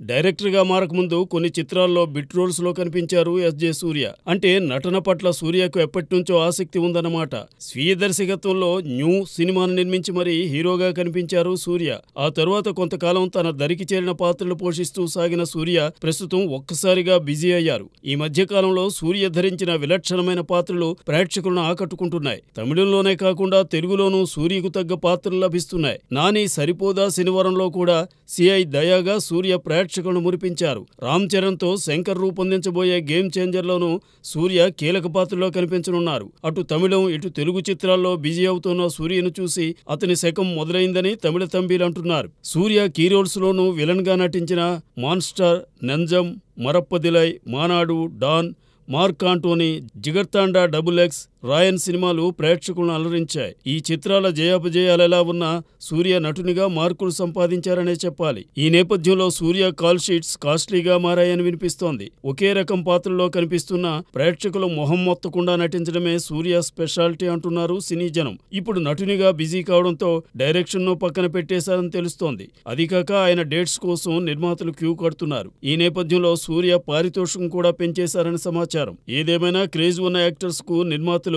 డైరెక్టర్గా మారకముందు కొన్ని చిత్రాల్లో బిట్ రోల్స్లో కనిపించారు ఎస్జే సూర్య. అంటే నటన పట్ల సూర్యకు ఎప్పటినుంచో ఆసక్తి ఉందన్నమాట. స్వీయ దర్శకత్వంలో న్యూ సినిమాను నిర్మించి మరీ హీరోగా కనిపించారు సూర్య. ఆ తరువాత కొంతకాలం తన దరికి చేరిన పాత్రలు పోషిస్తూ సాగిన సూర్య ప్రస్తుతం ఒక్కసారిగా బిజీ అయ్యారు. ఈ మధ్యకాలంలో సూర్య ధరించిన విలక్షణమైన పాత్రలు ప్రేక్షకులను ఆకట్టుకుంటున్నాయి. తమిళంలోనే కాకుండా తెలుగులోనూ సూర్యకు తగ్గ పాత్రలు లభిస్తున్నాయి. నాని సరిపోదా శనివారంలో కూడా సిఐ దయాగా సూర్య ప్రేక్షకులను మురిపించారు. రామ్ చరణ్తో శంకర్ రూపొందించబోయే గేమ్ చేంజర్లోనూ సూర్య కీలక పాత్రలో కనిపించనున్నారు. అటు తమిళం ఇటు తెలుగు చిత్రాల్లో బిజీ అవుతున్న సూర్యను చూసి అతని శకం మొదలైందని తమిళ తంబీలు అంటున్నారు. సూర్య కీ రోల్స్లోనూ విలన్గా నటించిన Monster, Nenjam, Marappadhillai, Maanaadu, Don, Mark Antony, Jigarthanda XX, Raayan సినిమాలు ప్రేక్షకులను అలరించాయి. ఈ చిత్రాల జయాపజయాలెలా ఉన్నా సూర్య నటునిగా మార్కులు సంపాదించారనే చెప్పాలి. ఈ నేపథ్యంలో సూర్య కాల్ షీట్స్ కాస్ట్లీగా మారాయని వినిపిస్తోంది. ఒకే రకం పాత్రలో కనిపిస్తున్న ప్రేక్షకులు మొహం మొత్తకుండా నటించడమే సూర్య స్పెషాలిటీ అంటున్నారు సినీ జనం. ఇప్పుడు నటునిగా బిజీ కావడంతో డైరెక్షన్ను పక్కన పెట్టేశారని తెలుస్తోంది. అదికాక ఆయన డేట్స్ కోసం నిర్మాతలు క్యూ కడుతున్నారు. ఈ నేపథ్యంలో సూర్య పారితోషికం కూడా పెంచేశారని సమాచారం. ఏదేమైనా క్రేజ్ ఉన్న యాక్టర్స్ కు నిర్మాతలు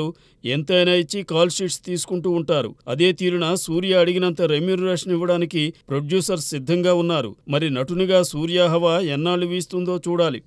ఎంతైనా ఇచ్చి కాల్ షీట్స్ తీసుకుంటూ ఉంటారు. అదే తీరున సూర్య అడిగినంత రెమ్యూనరేషన్ ఇవ్వడానికి ప్రొడ్యూసర్స్ సిద్ధంగా ఉన్నారు. మరి నటునిగా సూర్య హవా ఎన్నాళ్లు వీస్తుందో చూడాలి.